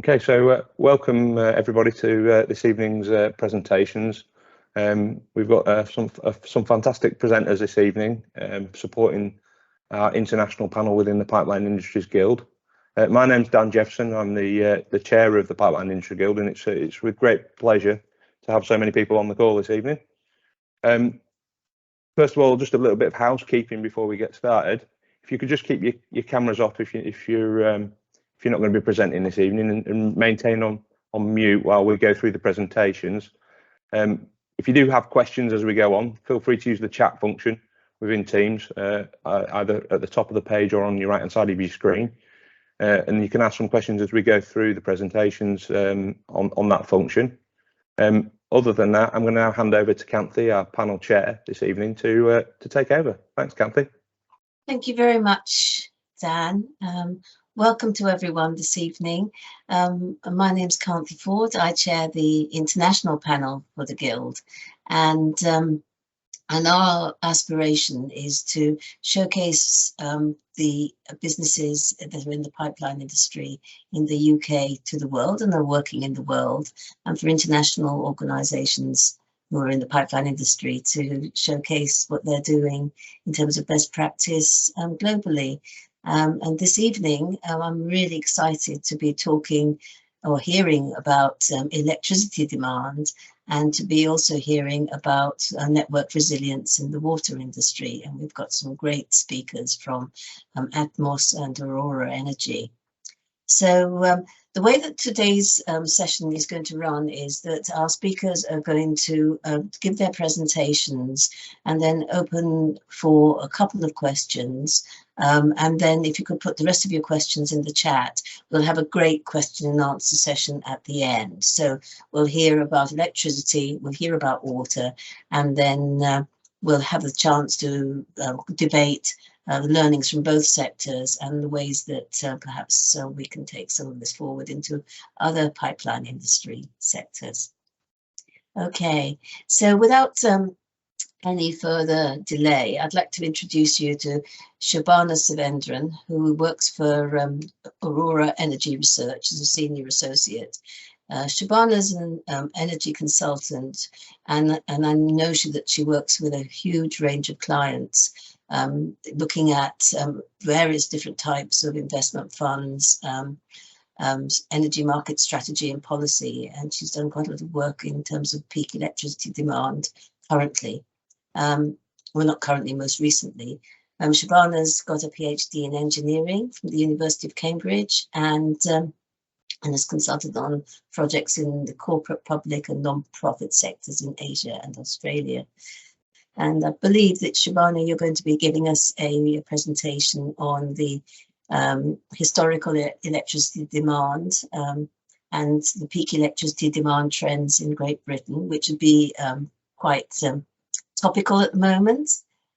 Okay, so welcome everybody to this evening's presentations. We've got some fantastic presenters this evening supporting our international panel within the Pipeline Industries Guild. My name's Dan Jefferson. I'm the chair of the Pipeline Industry Guild, and it's with great pleasure to have so many people on the call this evening. First of all, just a little bit of housekeeping before we get started. If you could just keep your cameras off if you're not going to be presenting this evening, and maintain on mute while we go through the presentations. If you do have questions as we go on, feel free to use the chat function within Teams, either at the top of the page or on your right hand side of your screen. And you can ask some questions as we go through the presentations on that function. Other than that, I'm going to now hand over to Kanthi, our panel chair this evening, to take over. Thanks, Kanthi. Thank you very much, Dan. Welcome to everyone this evening. My name's Kanthi Ford. I chair the international panel for the Guild, and our aspiration is to showcase the businesses that are in the pipeline industry in the UK to the world and are working in the world, and for international organisations who are in the pipeline industry to showcase what they're doing in terms of best practice globally. And this evening, I'm really excited to be talking or hearing about electricity demand, and to be also hearing about network resilience in the water industry. And we've got some great speakers from Atmos and Aurora Energy. So the way that today's session is going to run is that our speakers are going to give their presentations and then open for a couple of questions. And then if you could put the rest of your questions in the chat, we'll have a great question and answer session at the end. So we'll hear about electricity, we'll hear about water, and then we'll have a chance to debate the learnings from both sectors and the ways that perhaps we can take some of this forward into other pipeline industry sectors. Okay, so without any further delay, I'd like to introduce you to Shobana Sivendran, who works for Aurora Energy Research as a senior associate. Shobana is an energy consultant, and I know that she works with a huge range of clients, looking at various different types of investment funds, energy market strategy and policy, and she's done quite a lot of work in terms of peak electricity demand currently. Well, not currently, most recently. Shobana's got a PhD in engineering from the University of Cambridge, and has consulted on projects in the corporate, public and non-profit sectors in Asia and Australia. And I believe that, Shobana, you're going to be giving us a presentation on the historical electricity demand and the peak electricity demand trends in Great Britain, which would be quite topical at the moment.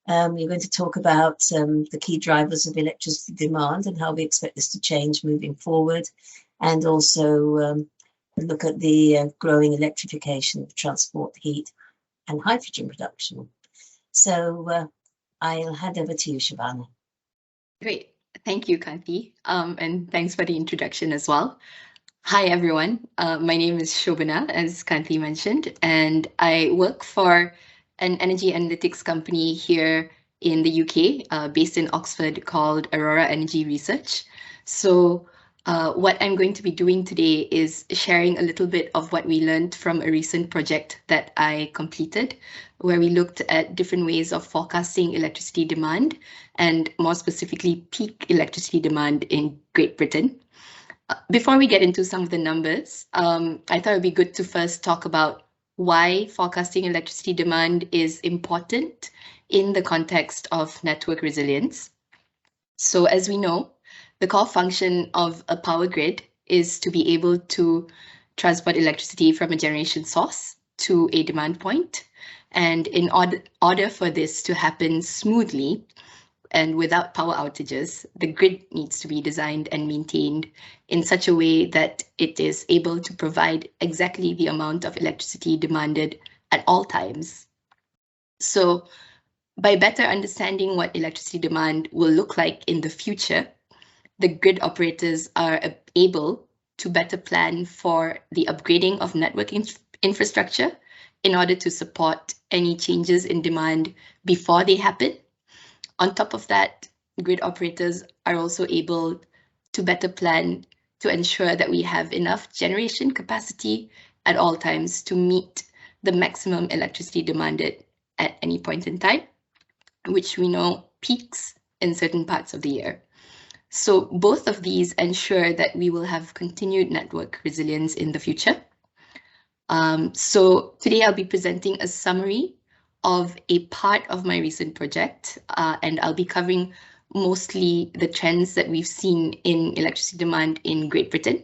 You're going to talk about the key drivers of electricity demand and how we expect this to change moving forward, and also look at the growing electrification of transport, heat and hydrogen production. So I'll hand over to you, Shobana. Great. Thank you, Kanthi. And thanks for the introduction as well. Hi, everyone. My name is Shobana, as Kanthi mentioned, and I work for an energy analytics company here in the UK, based in Oxford, called Aurora Energy Research. So what I'm going to be doing today is sharing a little bit of what we learned from a recent project that I completed, where we looked at different ways of forecasting electricity demand, and more specifically peak electricity demand in Great Britain. Before we get into some of the numbers, I thought it'd be good to first talk about why forecasting electricity demand is important in the context of network resilience. So as we know, the core function of a power grid is to be able to transport electricity from a generation source to a demand point. And in order for this to happen smoothly and without power outages, the grid needs to be designed and maintained in such a way that it is able to provide exactly the amount of electricity demanded at all times. So by better understanding what electricity demand will look like in the future, the grid operators are able to better plan for the upgrading of network infrastructure in order to support any changes in demand before they happen. On top of that, grid operators are also able to better plan to ensure that we have enough generation capacity at all times to meet the maximum electricity demanded at any point in time, which we know peaks in certain parts of the year. So both of these ensure that we will have continued network resilience in the future. So today I'll be presenting a summary of a part of my recent project, and I'll be covering mostly the trends that we've seen in electricity demand in Great Britain,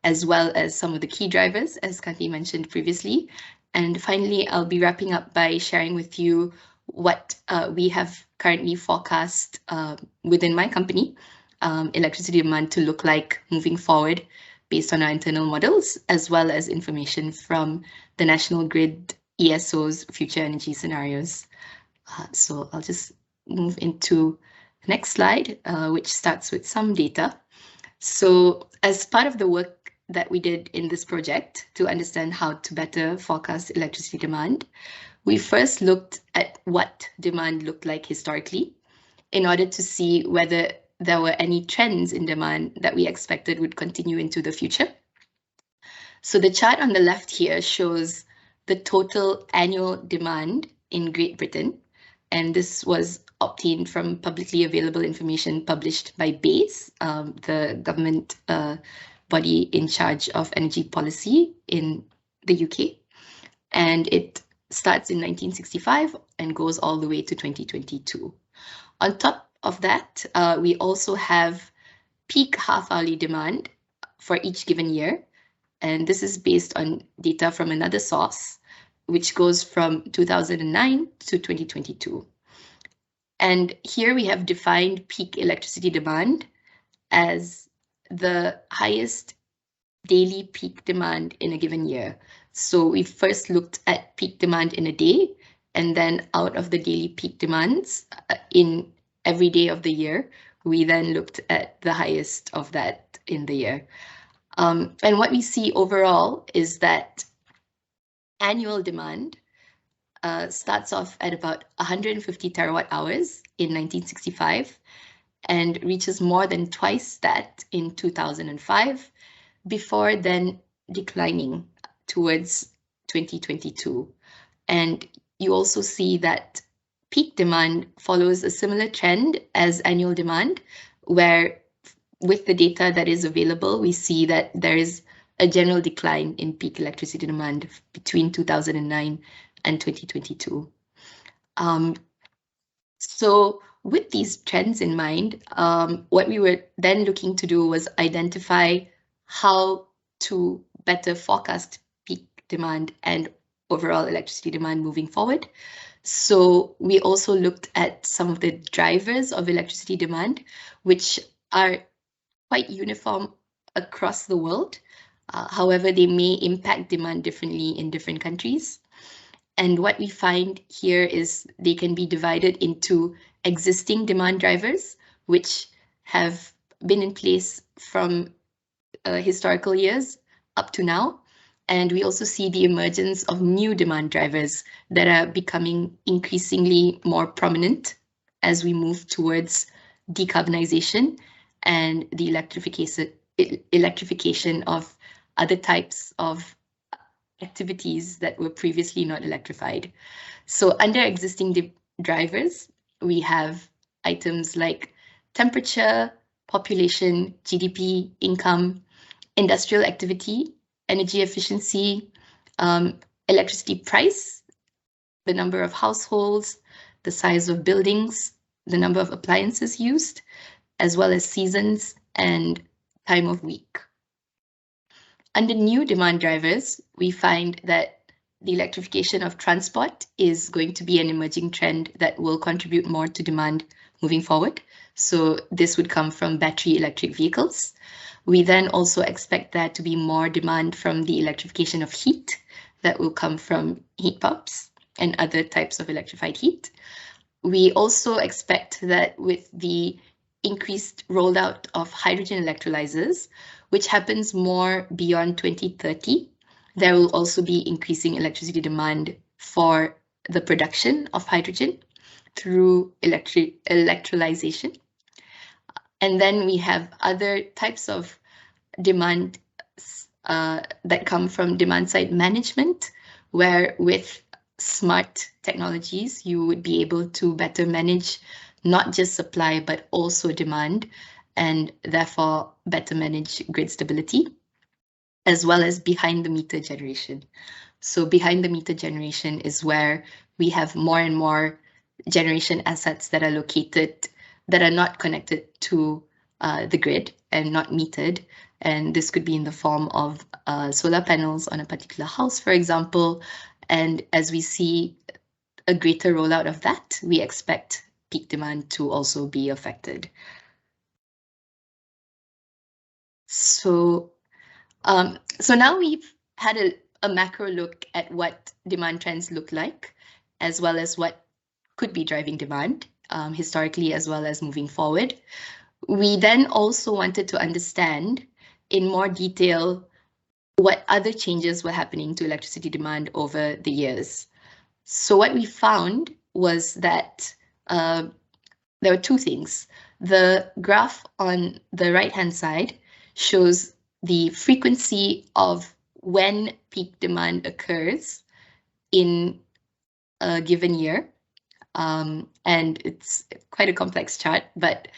as well as some of the key drivers, as Kanti mentioned previously. And finally, I'll be wrapping up by sharing with you what we have currently forecast within my company, electricity demand to look like moving forward based on our internal models, as well as information from the National Grid ESO's future energy scenarios. So I'll just move into the next slide, which starts with some data. So as part of the work that we did in this project to understand how to better forecast electricity demand, we first looked at what demand looked like historically in order to see whether there were any trends in demand that we expected would continue into the future. So the chart on the left here shows the total annual demand in Great Britain, and this was obtained from publicly available information published by BASE, the government body in charge of energy policy in the UK. And it starts in 1965 and goes all the way to 2022. On top of that, we also have peak half-hourly demand for each given year. And this is based on data from another source, which goes from 2009 to 2022. And here we have defined peak electricity demand as the highest daily peak demand in a given year. So we first looked at peak demand in a day, and then out of the daily peak demands in every day of the year, we then looked at the highest of that in the year. And what we see overall is that annual demand starts off at about 150 terawatt hours in 1965 and reaches more than twice that in 2005, before then declining towards 2022. And you also see that peak demand follows a similar trend as annual demand, where with the data that is available, we see that there is a general decline in peak electricity demand between 2009 and 2022. So with these trends in mind, what we were then looking to do was identify how to better forecast peak demand and overall electricity demand moving forward. So we also looked at some of the drivers of electricity demand, which are quite uniform across the world. However, they may impact demand differently in different countries. And what we find here is they can be divided into existing demand drivers, which have been in place from historical years up to now. And we also see the emergence of new demand drivers that are becoming increasingly more prominent as we move towards decarbonization and the electrification of other types of activities that were previously not electrified. So under existing drivers, we have items like temperature, population, GDP, income, industrial activity, energy efficiency, electricity price, the number of households, the size of buildings, the number of appliances used, as well as seasons and time of week. Under new demand drivers, we find that the electrification of transport is going to be an emerging trend that will contribute more to demand moving forward. So this would come from battery electric vehicles. We then also expect there to be more demand from the electrification of heat that will come from heat pumps and other types of electrified heat. We also expect that with the increased rollout of hydrogen electrolyzers, which happens more beyond 2030. There will also be increasing electricity demand for the production of hydrogen through electrolyzation. And then we have other types of demand that come from demand side management, where with smart technologies, you would be able to better manage not just supply, but also demand, and therefore better manage grid stability, as well as behind the meter generation. So behind the meter generation is where we have more and more generation assets that are located, that are not connected to the grid and not metered. And this could be in the form of solar panels on a particular house, for example. And as we see a greater rollout of that, we expect peak demand to also be affected. So now we've had a macro look at what demand trends look like, as well as what could be driving demand historically, as well as moving forward. We then also wanted to understand in more detail what other changes were happening to electricity demand over the years. So what we found was that there were two things. The graph on the right-hand side shows the frequency of when peak demand occurs in a given year. And it's quite a complex chart, but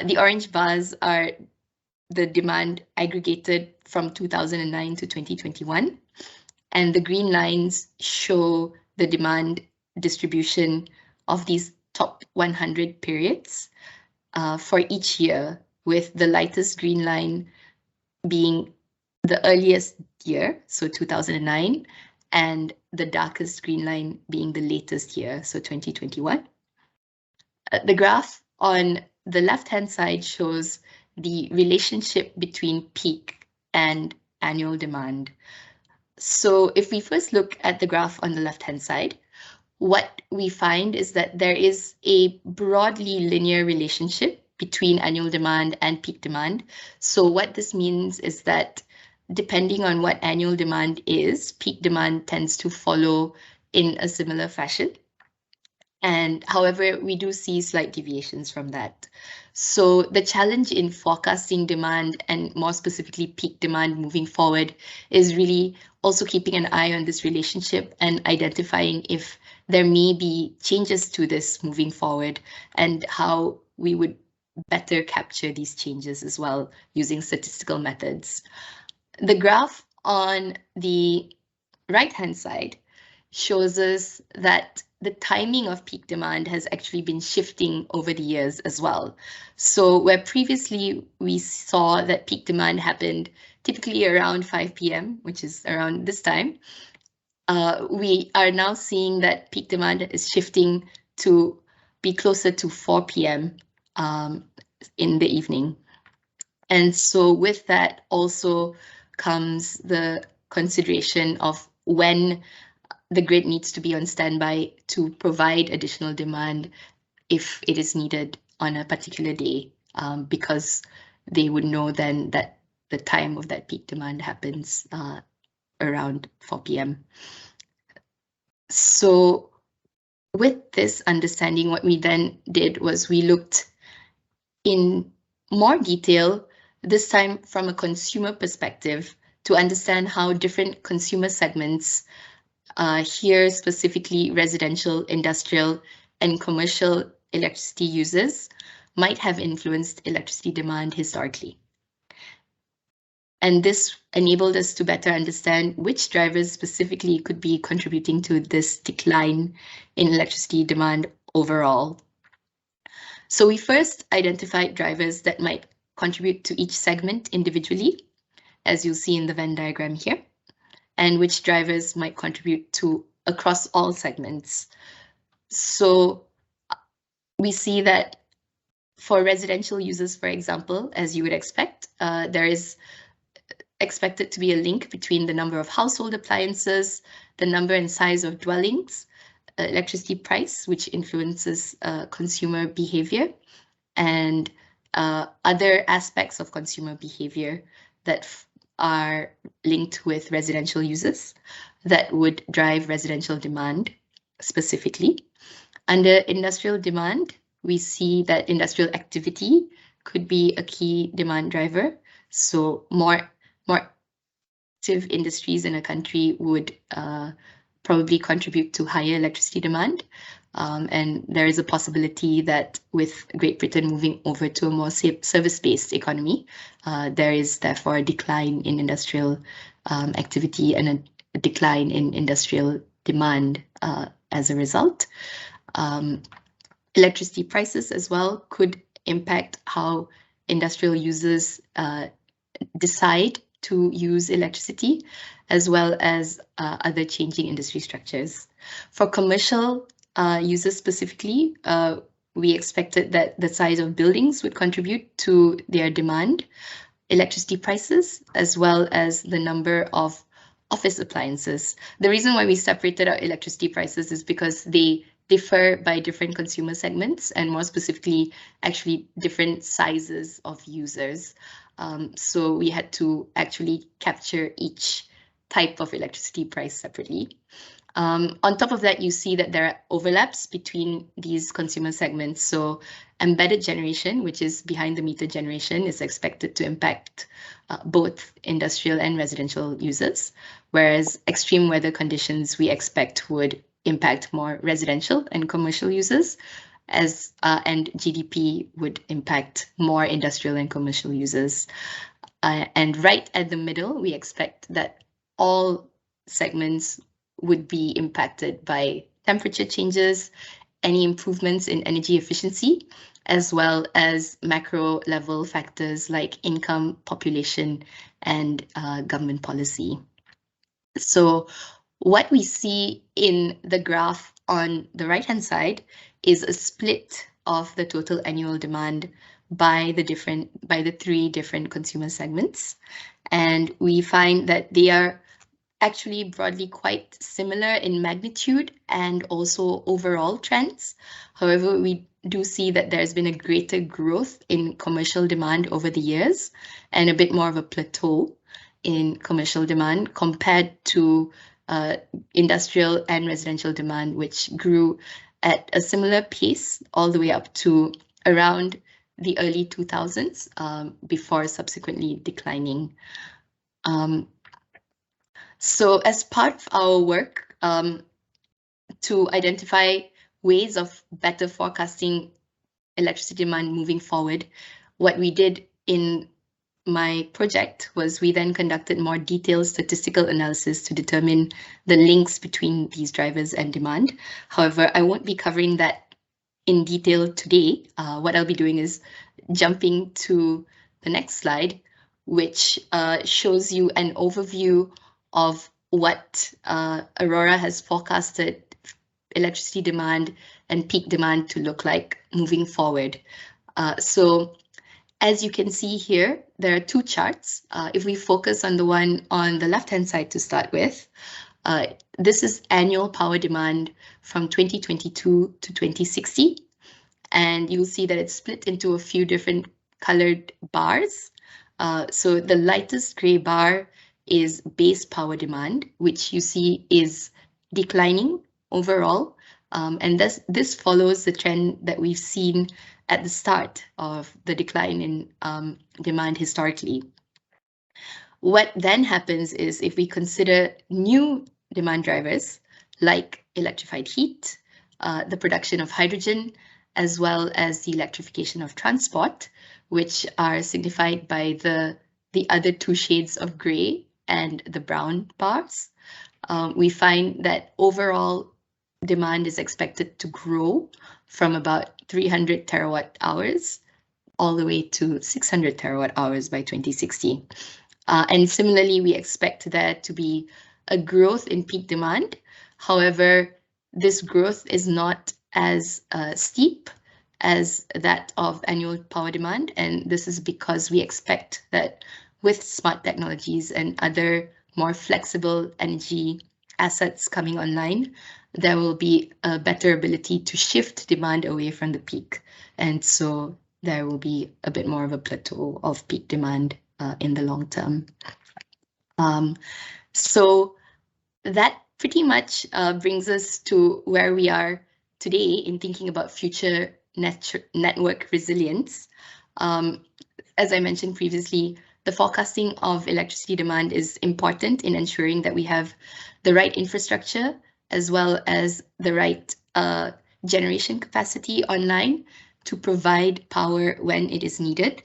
the orange bars are the demand aggregated from 2009 to 2021. And the green lines show the demand distribution of these top 100 periods for each year, with the lightest green line being the earliest year, so 2009, and the darkest green line being the latest year, so 2021. The graph on the left-hand side shows the relationship between peak and annual demand. So if we first look at the graph on the left-hand side, what we find is that there is a broadly linear relationship between annual demand and peak demand. So what this means is that depending on what annual demand is, peak demand tends to follow in a similar fashion. And however, we do see slight deviations from that. So the challenge in forecasting demand, and more specifically peak demand moving forward, is really also keeping an eye on this relationship and identifying if there may be changes to this moving forward, and how we would better capture these changes as well using statistical methods. The graph on the right-hand side shows us that the timing of peak demand has actually been shifting over the years as well. So where previously we saw that peak demand happened typically around 5 p.m., which is around this time, we are now seeing that peak demand is shifting to be closer to 4 p.m. In the evening. And so with that also comes the consideration of when the grid needs to be on standby to provide additional demand if it is needed on a particular day, because they would know then that the time of that peak demand happens around 4 p.m. So with this understanding, what we then did was we looked in more detail, this time from a consumer perspective, to understand how different consumer segments, here specifically residential, industrial, and commercial electricity users, might have influenced electricity demand historically. And this enabled us to better understand which drivers specifically could be contributing to this decline in electricity demand overall. So we first identified drivers that might contribute to each segment individually, as you'll see in the Venn diagram here, and which drivers might contribute to across all segments. So we see that for residential users, for example, as you would expect, there is expected to be a link between the number of household appliances, the number and size of dwellings, electricity price, which influences consumer behavior, and other aspects of consumer behavior, that are linked with residential uses that would drive residential demand specifically. Under industrial demand, we see that industrial activity could be a key demand driver. So more active industries in a country would probably contribute to higher electricity demand. And there is a possibility that with Great Britain moving over to a more service-based economy, there is therefore a decline in industrial activity and a decline in industrial demand as a result. Electricity prices as well could impact how industrial users decide to use electricity, as well as other changing industry structures. For commercial users specifically, we expected that the size of buildings would contribute to their demand, electricity prices, as well as the number of office appliances. The reason why we separated out electricity prices is because they differ by different consumer segments, and more specifically, actually different sizes of users. So we had to actually capture each type of electricity price separately. On top of that, you see that there are overlaps between these consumer segments. So embedded generation, which is behind the meter generation, is expected to impact both industrial and residential users, whereas extreme weather conditions we expect would impact more residential and commercial users, and GDP would impact more industrial and commercial users. And right at the middle, we expect that all segments would be impacted by temperature changes, any improvements in energy efficiency, as well as macro level factors like income, population, and government policy. So what we see in the graph on the right-hand side is a split of the total annual demand by the three different consumer segments. And we find that they are actually broadly quite similar in magnitude and also overall trends. However, we do see that there's been a greater growth in commercial demand over the years and a bit more of a plateau in commercial demand compared to industrial and residential demand, which grew at a similar pace all the way up to around the early 2000s before subsequently declining. So as part of our work to identify ways of better forecasting electricity demand moving forward, what we did in my project was we then conducted more detailed statistical analysis to determine the links between these drivers and demand. However, I won't be covering that in detail today. What I'll be doing is jumping to the next slide, which shows you an overview of what Aurora has forecasted electricity demand and peak demand to look like moving forward. So as you can see here, there are two charts. If we focus on the one on the left-hand side to start with, this is annual power demand from 2022 to 2060. And you'll see that it's split into a few different colored bars. So the lightest gray bar is base power demand, which you see is declining overall. And this follows the trend that we've seen at the start of the decline in demand historically. What then happens is if we consider new demand drivers like electrified heat, the production of hydrogen, as well as the electrification of transport, which are signified by the other two shades of gray and the brown bars, we find that overall demand is expected to grow from about 300 terawatt hours all the way to 600 terawatt hours by 2060. And similarly, we expect there to be a growth in peak demand. However, this growth is not as steep as that of annual power demand. And this is because we expect that with smart technologies and other more flexible energy assets coming online, there will be a better ability to shift demand away from the peak. And so there will be a bit more of a plateau of peak demand in the long term. So that pretty much brings us to where we are today in thinking about future network resilience. As I mentioned previously, the forecasting of electricity demand is important in ensuring that we have the right infrastructure as well as the right generation capacity online to provide power when it is needed.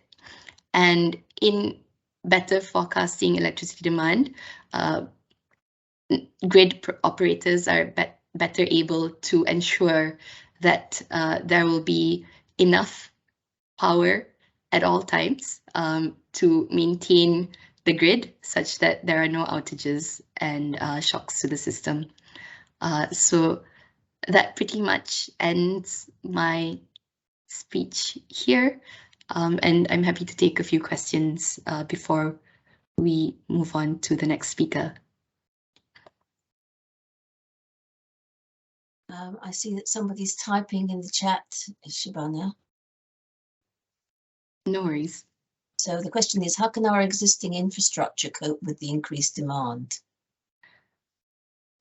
And in better forecasting electricity demand, grid operators are better able to ensure that there will be enough power at all times to maintain the grid such that there are no outages and shocks to the system. So that pretty much ends my speech here. And I'm happy to take a few questions before we move on to the next speaker. I see that somebody's typing in the chat, Shabana. No worries. So the question is, how can our existing infrastructure cope with the increased demand?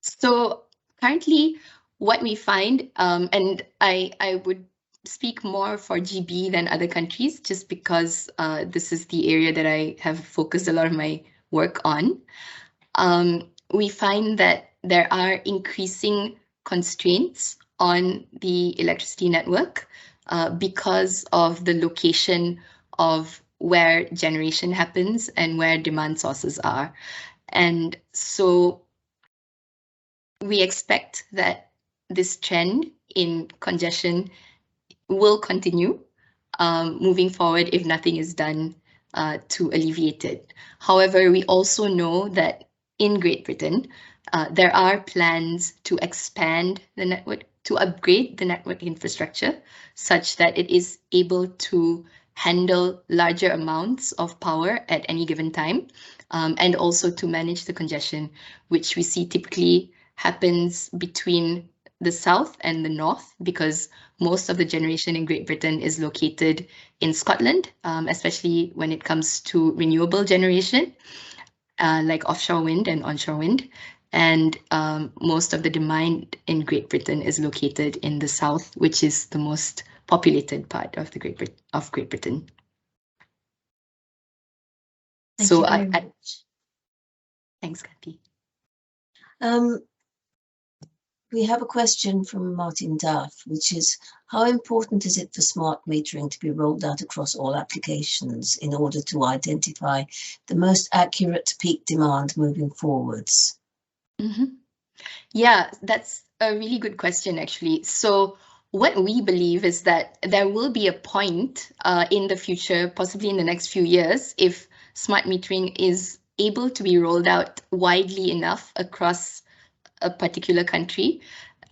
So currently what we find, and I would speak more for GB than other countries, just because this is the area that I have focused a lot of my work on. We find that there are increasing constraints on the electricity network because of the location of where generation happens and where demand sources are. And so we expect that this trend in congestion will continue moving forward if nothing is done to alleviate it. However, we also know that in Great Britain, there are plans to expand the network, to upgrade the network infrastructure such that it is able to handle larger amounts of power at any given time, and also to manage the congestion, which we see typically happens between the south and the north, because most of the generation in Great Britain is located in Scotland, especially when it comes to renewable generation, like offshore wind and onshore wind. And most of the demand in Great Britain is located in the south, which is the most populated part of the Great Britain. Thank you very much. Thanks, Kathy. We have a question from Martin Duff, which is, how important is it for smart metering to be rolled out across all applications in order to identify the most accurate peak demand moving forwards? Mm-hmm. Yeah, that's a really good question, actually. So what we believe is that there will be a point in the future, possibly in the next few years, if smart metering is able to be rolled out widely enough across a particular country,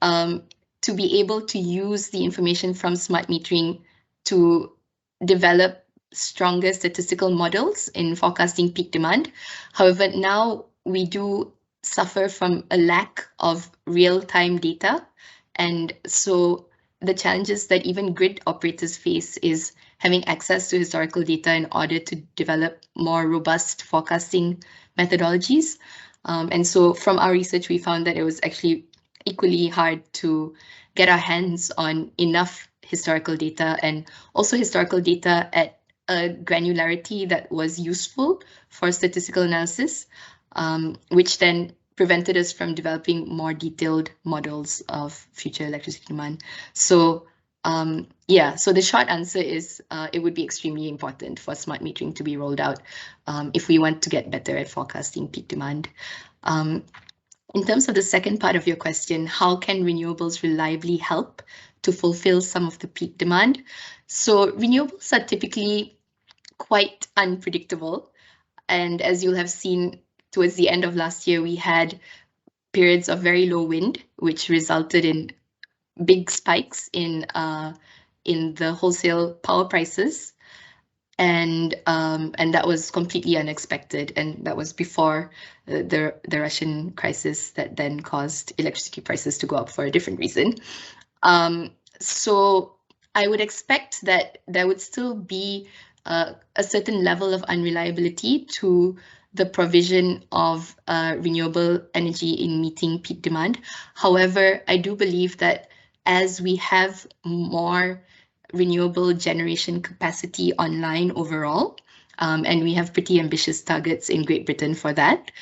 to be able to use the information from smart metering to develop stronger statistical models in forecasting peak demand. However, now we do suffer from a lack of real-time data. And so the challenges that even grid operators face is having access to historical data in order to develop more robust forecasting methodologies. And so from our research, we found that it was actually equally hard to get our hands on enough historical data, and also historical data at a granularity that was useful for statistical analysis, which then prevented us from developing more detailed models of future electricity demand. So yeah, so the short answer is it would be extremely important for smart metering to be rolled out if we want to get better at forecasting peak demand. In terms of the second part of your question, how can renewables reliably help to fulfill some of the peak demand? So renewables are typically quite unpredictable. And as you'll have seen towards the end of last year, we had periods of very low wind, which resulted in big spikes in the wholesale power prices. And that was completely unexpected. And that was before the Russian crisis that then caused electricity prices to go up for a different reason. So I would expect that there would still be a certain level of unreliability to the provision of renewable energy in meeting peak demand. However, I do believe that as we have more renewable generation capacity online overall, and we have pretty ambitious targets in Great Britain for that.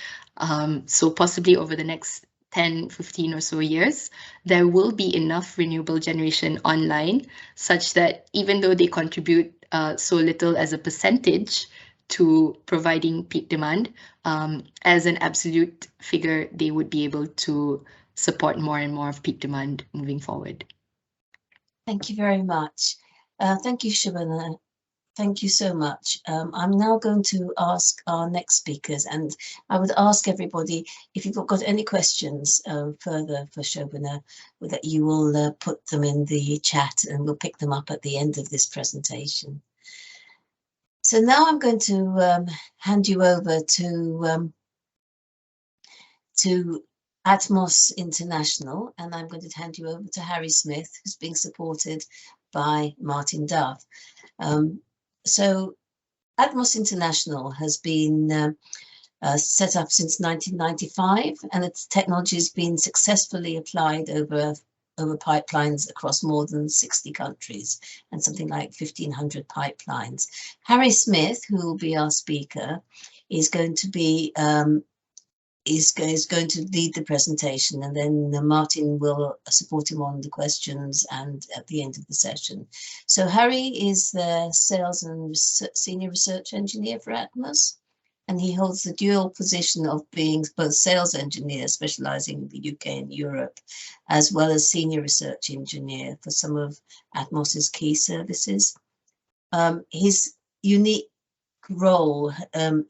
So possibly over the next 10, 15 or so years, there will be enough renewable generation online such that even though they contribute so little as a percentage to providing peak demand, as an absolute figure, they would be able to support more and more of peak demand moving forward. Thank you very much. Thank you, Shobana. Thank you so much. I'm now going to ask our next speakers, and I would ask everybody, if you've got any questions further for Shobana, that you will put them in the chat and we'll pick them up at the end of this presentation. So now I'm going to hand you over to Atmos International, and I'm going to hand you over to Harry Smith, who's being supported by Martin Dove. So Atmos International has been set up since 1995, and its technology has been successfully applied over pipelines across more than 60 countries and something like 1,500 pipelines. Harry Smith, who will be our speaker, is going to be is going to lead the presentation, and then Martin will support him on the questions and at the end of the session. So Harry is the Sales and Senior Research Engineer for Atmos, and he holds the dual position of being both Sales Engineer, specializing in the UK and Europe, as well as Senior Research Engineer for some of Atmos's key services. His unique role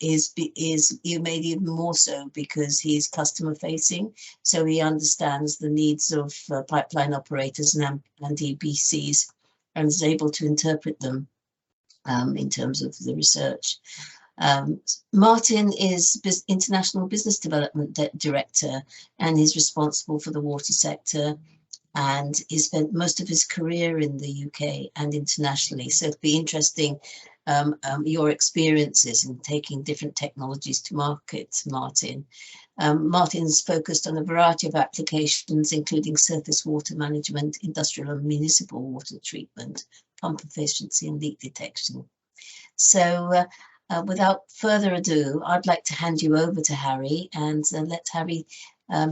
is made even more so because he's customer facing, so he understands the needs of pipeline operators and EPCs and is able to interpret them in terms of the research. Martin is International Business Development Director, and he's responsible for the water sector, and he spent most of his career in the UK and internationally, so it'd be interesting your experiences in taking different technologies to market, Martin. Martin's focused on a variety of applications, including surface water management, industrial and municipal water treatment, pump efficiency and leak detection. So without further ado, I'd like to hand you over to Harry and let Harry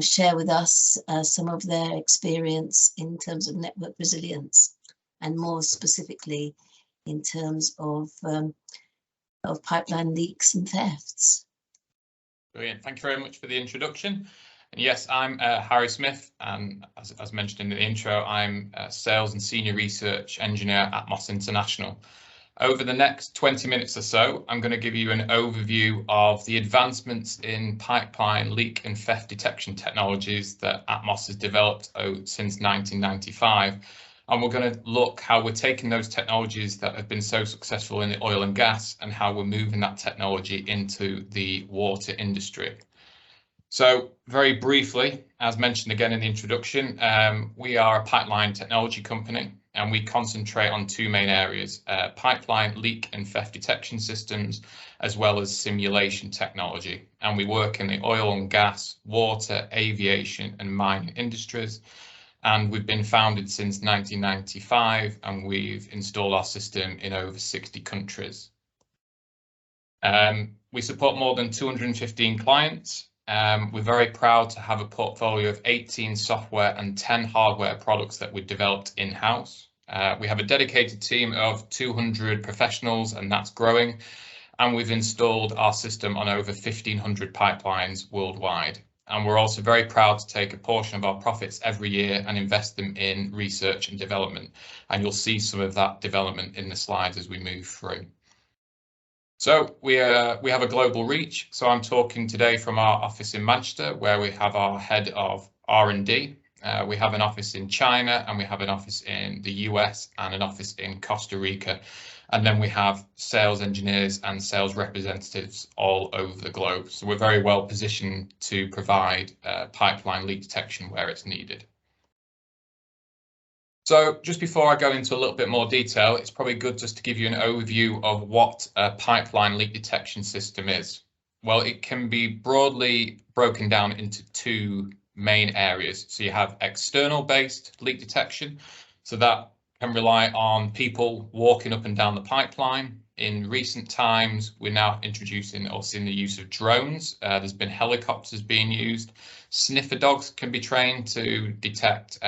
share with us some of their experience in terms of network resilience, and more specifically in terms of pipeline leaks and thefts. Brilliant. Thank you very much for the introduction. And yes, I'm Harry Smith, and as mentioned in the intro, I'm a Sales and Senior Research Engineer at Atmos International. Over the next 20 minutes or so, I'm going to give you an overview of the advancements in pipeline leak and theft detection technologies that Atmos has developed since 1995. And we're going to look how we're taking those technologies that have been so successful in the oil and gas and how we're moving that technology into the water industry. So very briefly, as mentioned again in the introduction, we are a pipeline technology company, and we concentrate on two main areas, pipeline leak and theft detection systems, as well as simulation technology. And we work in the oil and gas, water, aviation and mining industries. And we've been founded since 1995, and we've installed our system in over 60 countries. We support more than 215 clients. We're very proud to have a portfolio of 18 software and 10 hardware products that we developed in-house. We have a dedicated team of 200 professionals, and that's growing. And we've installed our system on over 1,500 pipelines worldwide. And we're also very proud to take a portion of our profits every year and invest them in research and development. And you'll see some of that development in the slides as we move through. So we have a global reach. So I'm talking today from our office in Manchester, where we have our head of R&D. We have an office in China, and we have an office in the US and an office in Costa Rica. And then we have sales engineers and sales representatives all over the globe. So we're very well positioned to provide pipeline leak detection where it's needed. So just before I go into a little bit more detail, it's probably good just to give you an overview of what a pipeline leak detection system is. Well, it can be broadly broken down into two main areas. So you have external based leak detection. So that can rely on people walking up and down the pipeline. In recent times, we're now introducing or seeing the use of drones. There's been helicopters being used. Sniffer dogs can be trained to detect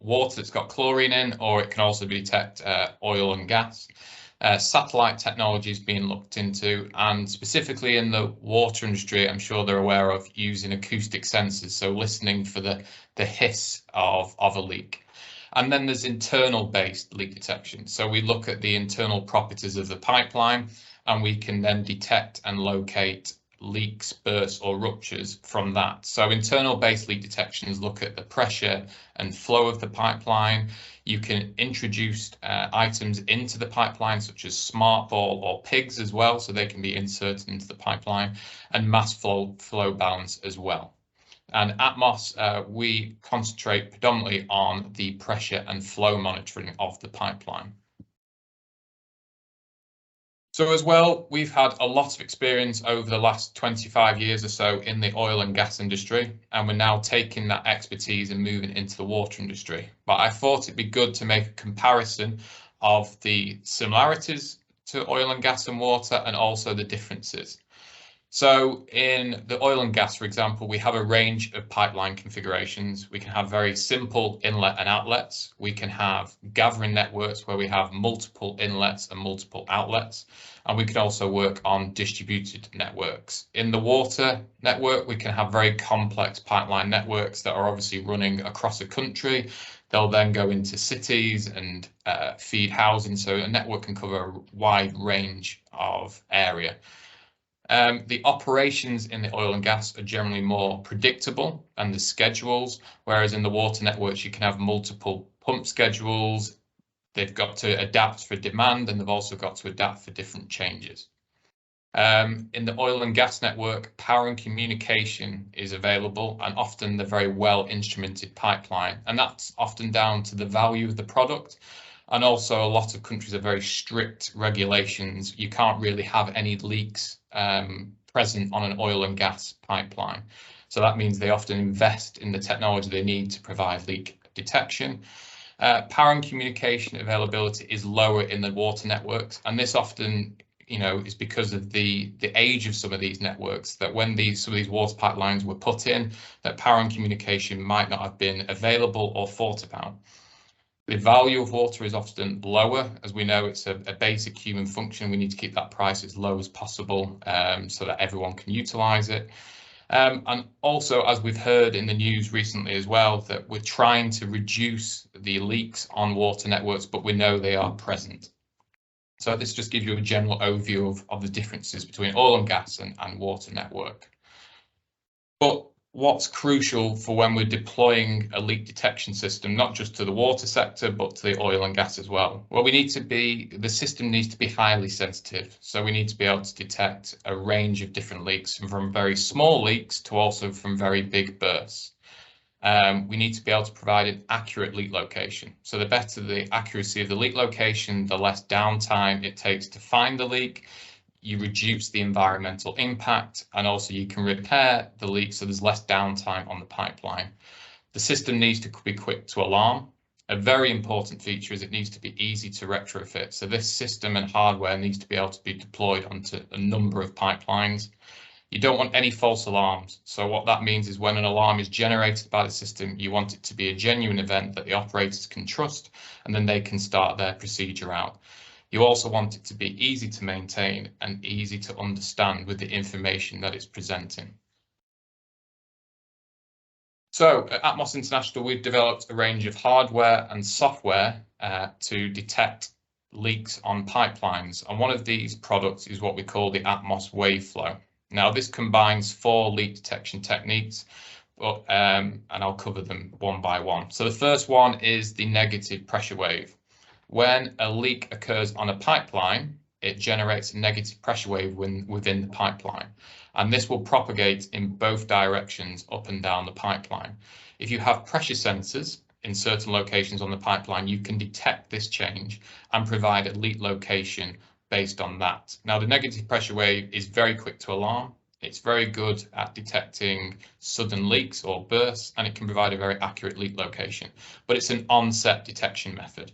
water that's got chlorine in, or it can also detect oil and gas. Satellite technology is being looked into, and specifically in the water industry, I'm sure they're aware of using acoustic sensors, so listening for the hiss of a leak. And then there's internal based leak detection. So we look at the internal properties of the pipeline, and we can then detect and locate leaks, bursts or ruptures from that. So internal based leak detections look at the pressure and flow of the pipeline. You can introduce items into the pipeline such as smart ball or pigs as well, so they can be inserted into the pipeline, and mass flow balance as well. And Atmos, we concentrate predominantly on the pressure and flow monitoring of the pipeline. So as well, we've had a lot of experience over the last 25 years or so in the oil and gas industry, and we're now taking that expertise and moving into the water industry. But I thought it'd be good to make a comparison of the similarities to oil and gas and water, and also the differences. So in the oil and gas, for example, we have a range of pipeline configurations. We can have very simple inlet and outlets. We can have gathering networks where we have multiple inlets and multiple outlets. And we can also work on distributed networks. In the water network, we can have very complex pipeline networks that are obviously running across a country. They'll then go into cities and feed housing. So a network can cover a wide range of area. The operations in the oil and gas are generally more predictable, and the schedules, whereas in the water networks, you can have multiple pump schedules. They've got to adapt for demand, and they've also got to adapt for different changes. In the oil and gas network, power and communication is available, and often the very well instrumented pipeline. And that's often down to the value of the product. And also a lot of countries have very strict regulations. You can't really have any leaks present on an oil and gas pipeline. So that means they often invest in the technology they need to provide leak detection. Power and communication availability is lower in the water networks, and this often, is because of the age of some of these networks, that when some of these water pipelines were put in, that power and communication might not have been available or thought about. The value of water is often lower. As we know, it's a basic human function. We need to keep that price as low as possible so that everyone can utilize it. And also, as we've heard in the news recently as well, that we're trying to reduce the leaks on water networks, but we know they are present. So this just gives you a general overview of the differences between oil and gas and water network. But what's crucial for when we're deploying a leak detection system, not just to the water sector, but to the oil and gas as well? Well, the system needs to be highly sensitive. So we need to be able to detect a range of different leaks, from very small leaks to also from very big bursts. We need to be able to provide an accurate leak location. So the better the accuracy of the leak location, the less downtime it takes to find the leak. You reduce the environmental impact, and also you can repair the leak, so there's less downtime on the pipeline. The system needs to be quick to alarm. A very important feature is it needs to be easy to retrofit. So this system and hardware needs to be able to be deployed onto a number of pipelines. You don't want any false alarms. So what that means is when an alarm is generated by the system, you want it to be a genuine event that the operators can trust, and then they can start their procedure out. You also want it to be easy to maintain and easy to understand with the information that it's presenting. So at Atmos International, we've developed a range of hardware and software to detect leaks on pipelines. And one of these products is what we call the Atmos Waveflow. Now, this combines 4 leak detection techniques, and I'll cover them one by one. So the first one is the negative pressure wave. When a leak occurs on a pipeline, it generates a negative pressure wave within the pipeline, and this will propagate in both directions, up and down the pipeline. If you have pressure sensors, in certain locations on the pipeline, you can detect this change and provide a leak location based on that. Now, the negative pressure wave is very quick to alarm. It's very good at detecting sudden leaks or bursts, and it can provide a very accurate leak location, but it's an onset detection method.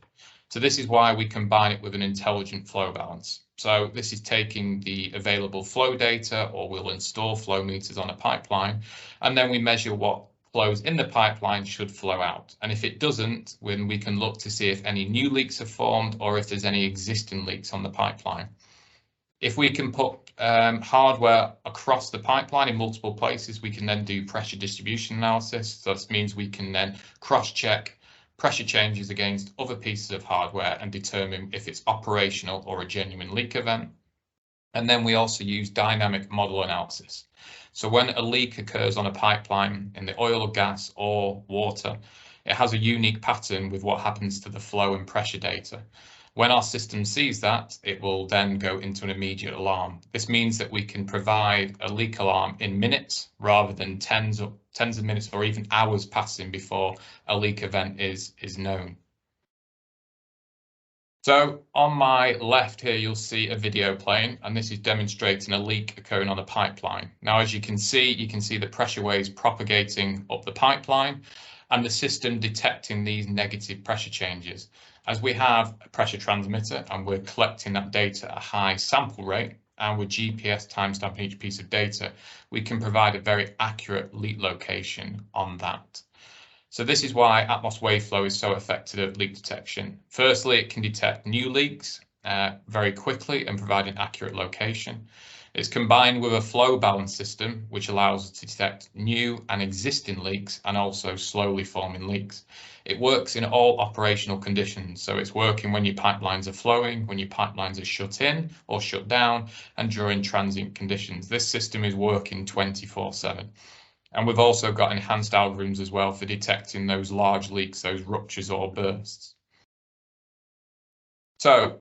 So this is why we combine it with an intelligent flow balance. So this is taking the available flow data, or we'll install flow meters on a pipeline, and then we measure what flows in the pipeline should flow out. And if it doesn't, then we can look to see if any new leaks have formed or if there's any existing leaks on the pipeline. If we can put hardware across the pipeline in multiple places, we can then do pressure distribution analysis. So this means we can then cross-check pressure changes against other pieces of hardware and determine if it's operational or a genuine leak event. And then we also use dynamic model analysis. So when a leak occurs on a pipeline in the oil or gas or water, it has a unique pattern with what happens to the flow and pressure data. When our system sees that, it will then go into an immediate alarm. This means that we can provide a leak alarm in minutes rather than tens of minutes or even hours passing before a leak event is known. So on my left here, you'll see a video playing, and this is demonstrating a leak occurring on a pipeline. Now, as you can see the pressure waves propagating up the pipeline and the system detecting these negative pressure changes. As we have a pressure transmitter and we're collecting that data at a high sample rate, and with GPS timestamping each piece of data, we can provide a very accurate leak location on that. So this is why Atmos Waveflow is so effective at leak detection. Firstly, it can detect new leaks very quickly and provide an accurate location. It's combined with a flow balance system, which allows us to detect new and existing leaks and also slowly forming leaks. It works in all operational conditions. So it's working when your pipelines are flowing, when your pipelines are shut in or shut down, and during transient conditions. This system is working 24/7. And we've also got enhanced algorithms as well for detecting those large leaks, those ruptures or bursts. So,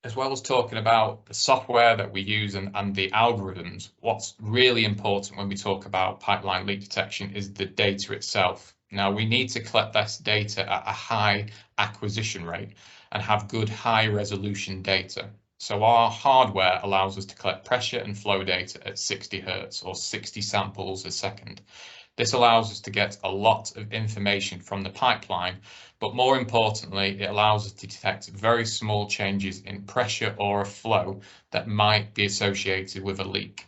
as well as talking about the software that we use and the algorithms, what's really important when we talk about pipeline leak detection is the data itself. Now, we need to collect this data at a high acquisition rate and have good high resolution data. So our hardware allows us to collect pressure and flow data at 60 Hertz or 60 samples a second. This allows us to get a lot of information from the pipeline, but more importantly, it allows us to detect very small changes in pressure or a flow that might be associated with a leak.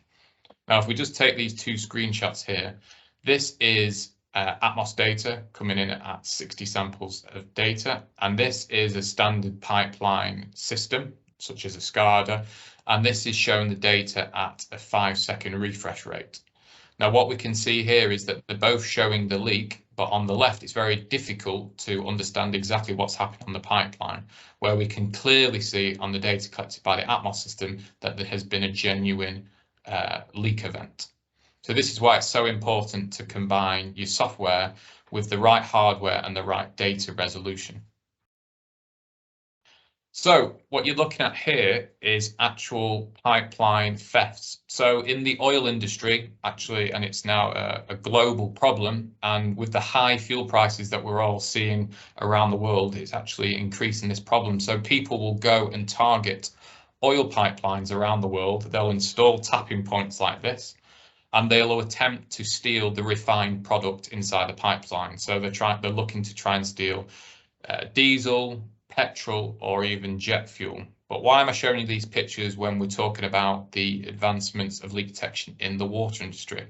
Now, if we just take these two screenshots here, this is Atmos data coming in at 60 samples of data, and this is a standard pipeline system, such as a SCADA, and this is showing the data at a 5-second refresh rate. Now, what we can see here is that they're both showing the leak, but on the left, it's very difficult to understand exactly what's happening on the pipeline, where we can clearly see on the data collected by the Atmos system that there has been a genuine leak event. So this is why it's so important to combine your software with the right hardware and the right data resolution. So what you're looking at here is actual pipeline thefts. So in the oil industry, actually, and it's now a global problem, and with the high fuel prices that we're all seeing around the world, it's actually increasing this problem. So people will go and target oil pipelines around the world. They'll install tapping points like this, and they'll attempt to steal the refined product inside the pipeline. So they're looking to try and steal diesel, petrol, or even jet fuel. But why am I showing you these pictures when we're talking about the advancements of leak detection in the water industry?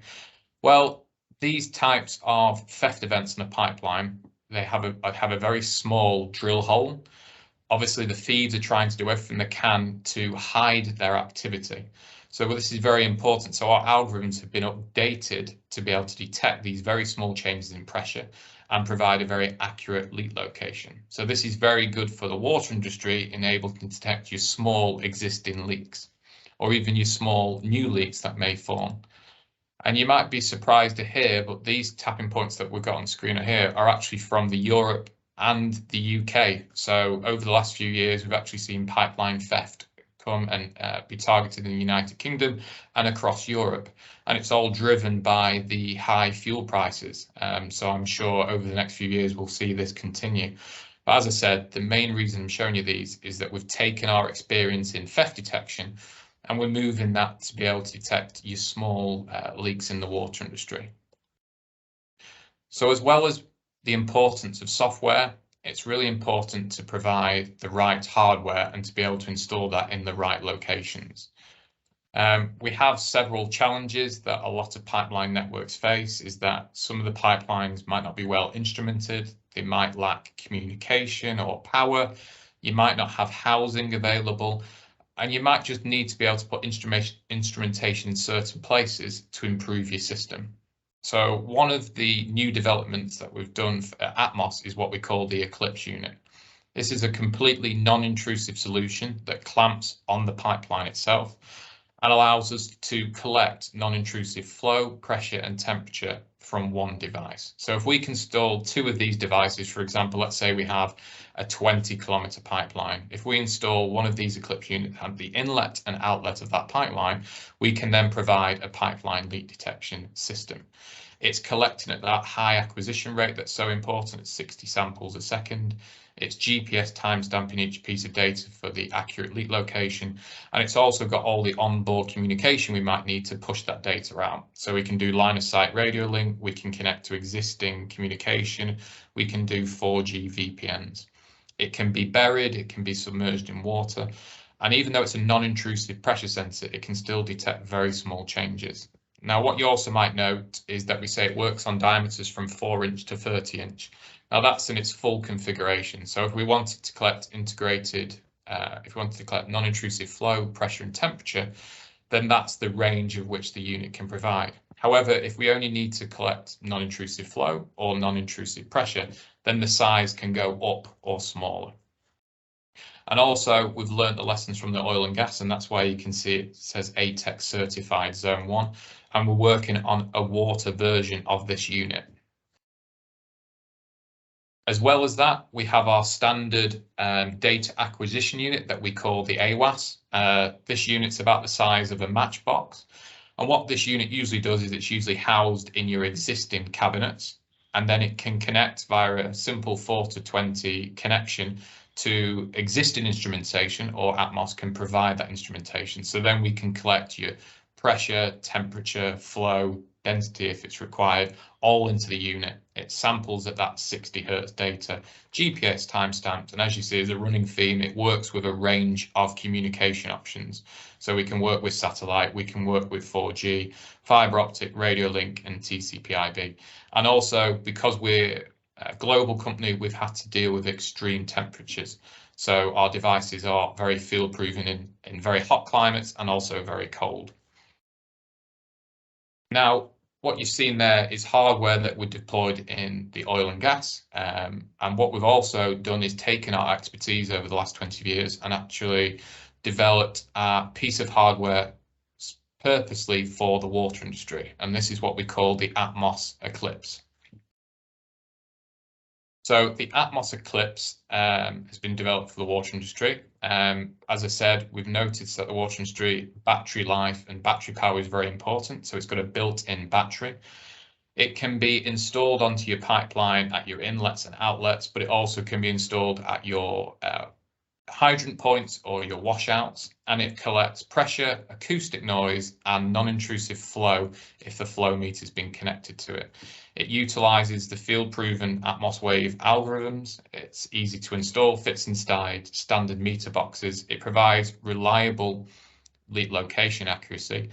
Well, these types of theft events in a pipeline, they have a very small drill hole. Obviously, the thieves are trying to do everything they can to hide their activity. So this is very important. So our algorithms have been updated to be able to detect these very small changes in pressure and provide a very accurate leak location. So this is very good for the water industry, enabling to detect your small existing leaks, or even your small new leaks that may form. And you might be surprised to hear, but these tapping points that we've got on screen here are actually from the Europe and the UK. So over the last few years, we've actually seen pipeline theft come and be targeted in the United Kingdom and across Europe. And it's all driven by the high fuel prices. So I'm sure over the next few years, we'll see this continue. But as I said, the main reason I'm showing you these is that we've taken our experience in theft detection and we're moving that to be able to detect your small leaks in the water industry. So as well as the importance of software, it's really important to provide the right hardware and to be able to install that in the right locations. We have several challenges that a lot of pipeline networks face, is that some of the pipelines might not be well instrumented, they might lack communication or power, you might not have housing available, and you might just need to be able to put instrumentation in certain places to improve your system. So one of the new developments that we've done for Atmos is what we call the Eclipse Unit. This is a completely non-intrusive solution that clamps on the pipeline itself and allows us to collect non-intrusive flow, pressure and temperature from one device. So if we can install 2 of these devices, for example, let's say we have a 20-kilometer pipeline. If we install one of these Eclipse units at the inlet and outlet of that pipeline, we can then provide a pipeline leak detection system. It's collecting at that high acquisition rate that's so important, it's 60 samples a second. It's GPS timestamping each piece of data for the accurate leak location. And it's also got all the onboard communication we might need to push that data out. So we can do line of sight radio link, we can connect to existing communication, we can do 4G VPNs. It can be buried, it can be submerged in water. And even though it's a non-intrusive pressure sensor, it can still detect very small changes. Now, what you also might note is that we say it works on diameters from 4-inch to 30-inch. Now that's in its full configuration. So if we wanted to collect non-intrusive flow, pressure and temperature, then that's the range of which the unit can provide. However, if we only need to collect non-intrusive flow or non-intrusive pressure, then the size can go up or smaller. And also we've learned the lessons from the oil and gas, and that's why you can see it says ATEX certified zone 1, and we're working on a water version of this unit. As well as that, we have our standard data acquisition unit that we call the AWAS. This unit's about the size of a matchbox. And what this unit usually does is it's usually housed in your existing cabinets, and then it can connect via a simple 4-to-20 connection to existing instrumentation, or Atmos can provide that instrumentation. So then we can collect your pressure, temperature, flow, density if it's required, all into the unit. It samples at that 60 Hertz data, GPS timestamped, and as you see as a running theme, it works with a range of communication options. So we can work with satellite, we can work with 4G, fiber optic, radio link and TCP/IP. And also, because we're a global company, we've had to deal with extreme temperatures. So our devices are very field proven in very hot climates and also very cold. Now, what you've seen there is hardware that we deployed in the oil and gas. And what we've also done is taken our expertise over the last 20 years and actually developed a piece of hardware purposely for the water industry. And this is what we call the Atmos Eclipse. So the Atmos Eclipse has been developed for the water industry. As I said, we've noticed that the water industry, battery life and battery power is very important. So it's got a built-in battery. It can be installed onto your pipeline at your inlets and outlets, but it also can be installed at your hydrant points or your washouts, and it collects pressure, acoustic noise and non-intrusive flow if the flow meter has been connected to it. It utilizes the field-proven Atmos Wave algorithms. It's easy to install, fits inside standard meter boxes. It provides reliable leak location accuracy.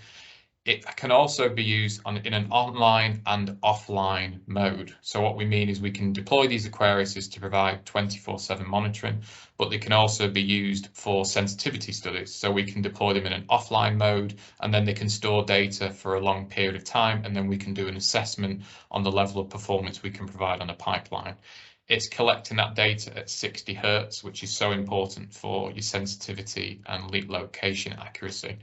It can also be used in an online and offline mode. So what we mean is we can deploy these Aquariuses to provide 24/7 monitoring, but they can also be used for sensitivity studies. So we can deploy them in an offline mode, and then they can store data for a long period of time, and then we can do an assessment on the level of performance we can provide on a pipeline. It's collecting that data at 60 Hertz, which is so important for your sensitivity and leak location accuracy.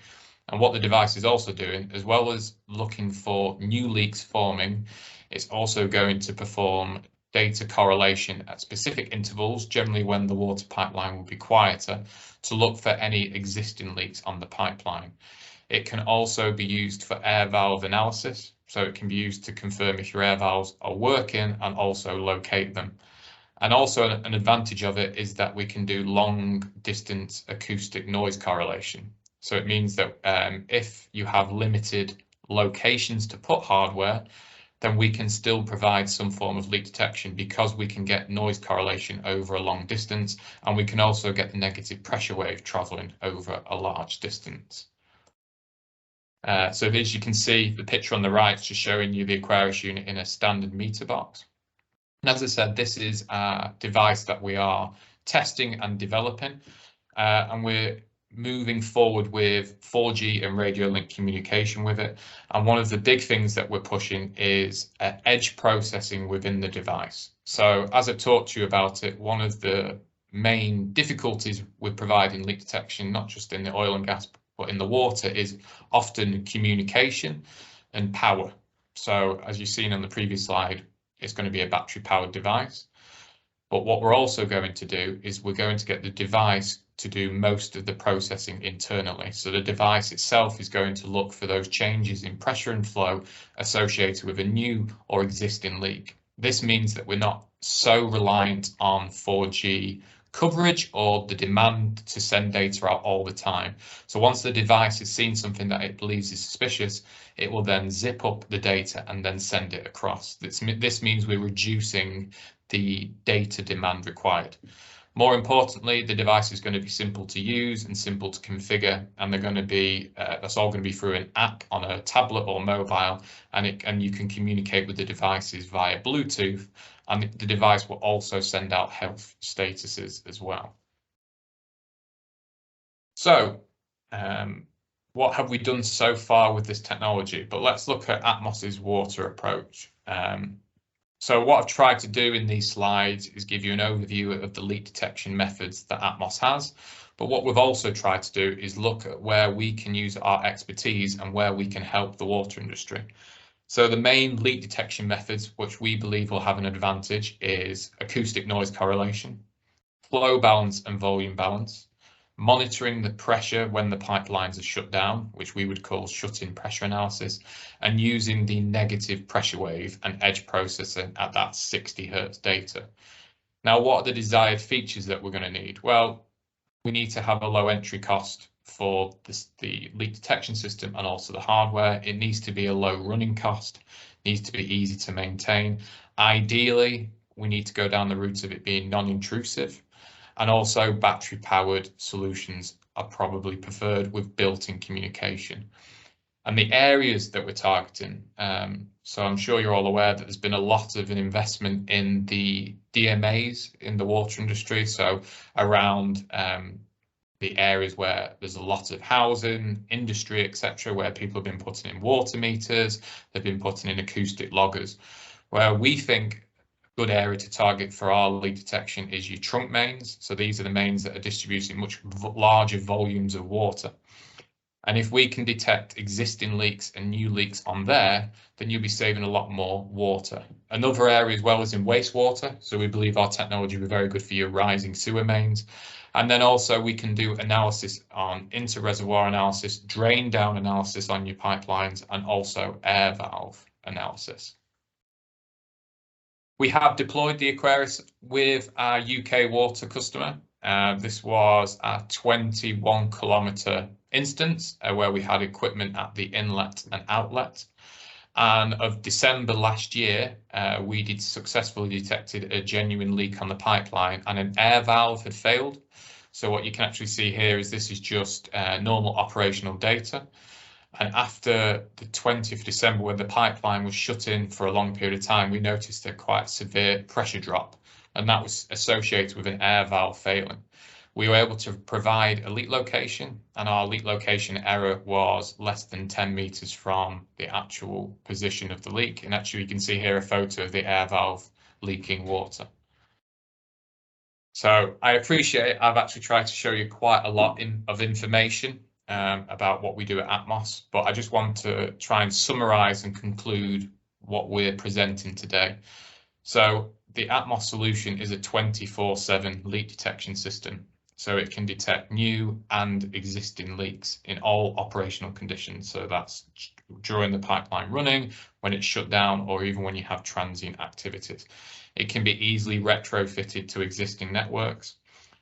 And what the device is also doing, as well as looking for new leaks forming, it's also going to perform data correlation at specific intervals, generally when the water pipeline will be quieter, to look for any existing leaks on the pipeline. It can also be used for air valve analysis, so it can be used to confirm if your air valves are working and also locate them. And also an advantage of it is that we can do long distance acoustic noise correlation. So it means that if you have limited locations to put hardware, then we can still provide some form of leak detection because we can get noise correlation over a long distance, and we can also get the negative pressure wave traveling over a large distance. So as you can see, the picture on the right is just showing you the Aquarius unit in a standard meter box. And as I said, this is a device that we are testing and developing, and we're moving forward with 4G and radio link communication with it. And one of the big things that we're pushing is edge processing within the device. So as I talked to you about it, one of the main difficulties with providing leak detection, not just in the oil and gas, but in the water, is often communication and power. So as you've seen on the previous slide, it's going to be a battery powered device. But what we're also going to do is we're going to get the device to do most of the processing internally. So the device itself is going to look for those changes in pressure and flow associated with a new or existing leak. This means that we're not so reliant on 4G coverage or the demand to send data out all the time. So once the device has seen something that it believes is suspicious, it will then zip up the data and then send it across. This means we're reducing the data demand required. More importantly, the device is going to be simple to use and simple to configure, and they're going to be that's all going to be through an app on a tablet or mobile, and you can communicate with the devices via Bluetooth, and the device will also send out health statuses as well. So what have we done so far with this technology? But let's look at Atmos's water approach. So what I've tried to do in these slides is give you an overview of the leak detection methods that Atmos has. But what we've also tried to do is look at where we can use our expertise and where we can help the water industry. So the main leak detection methods, which we believe will have an advantage, is acoustic noise correlation, flow balance and volume balance, monitoring the pressure when the pipelines are shut down, which we would call shut-in pressure analysis, and using the negative pressure wave and edge processing at that 60 Hertz data. Now, what are the desired features that we're going to need? Well, we need to have a low entry cost for the leak detection system and also the hardware. It needs to be a low running cost, needs to be easy to maintain. Ideally, we need to go down the route of it being non-intrusive. And also battery-powered solutions are probably preferred with built-in communication. And the areas that we're targeting, so I'm sure you're all aware that there's been a lot of an investment in the DMAs in the water industry, so around the areas where there's a lot of housing, industry, etc., where people have been putting in water meters, they've been putting in acoustic loggers, where we think good area to target for our leak detection is your trunk mains. So these are the mains that are distributing much larger volumes of water. And if we can detect existing leaks and new leaks on there, then you'll be saving a lot more water. Another area as well is in wastewater. So we believe our technology will be very good for your rising sewer mains. And then also we can do analysis on inter-reservoir analysis, drain down analysis on your pipelines, and also air valve analysis. We have deployed the Aquarius with our UK water customer. This was a 21-kilometre instance where we had equipment at the inlet and outlet. And of December last year, we successfully detected a genuine leak on the pipeline and an air valve had failed. So what you can actually see here is this is just normal operational data. And after the 20th of December, when the pipeline was shut in for a long period of time, we noticed a quite severe pressure drop, and that was associated with an air valve failing. We were able to provide a leak location, and our leak location error was less than 10 meters from the actual position of the leak. And actually, you can see here a photo of the air valve leaking water. So I appreciate I've actually tried to show you quite a lot of information about what we do at Atmos, but I just want to try and summarize and conclude what we're presenting today. So the Atmos solution is a 24/7 leak detection system. So it can detect new and existing leaks in all operational conditions. So that's during the pipeline running, when it's shut down, or even when you have transient activities. It can be easily retrofitted to existing networks.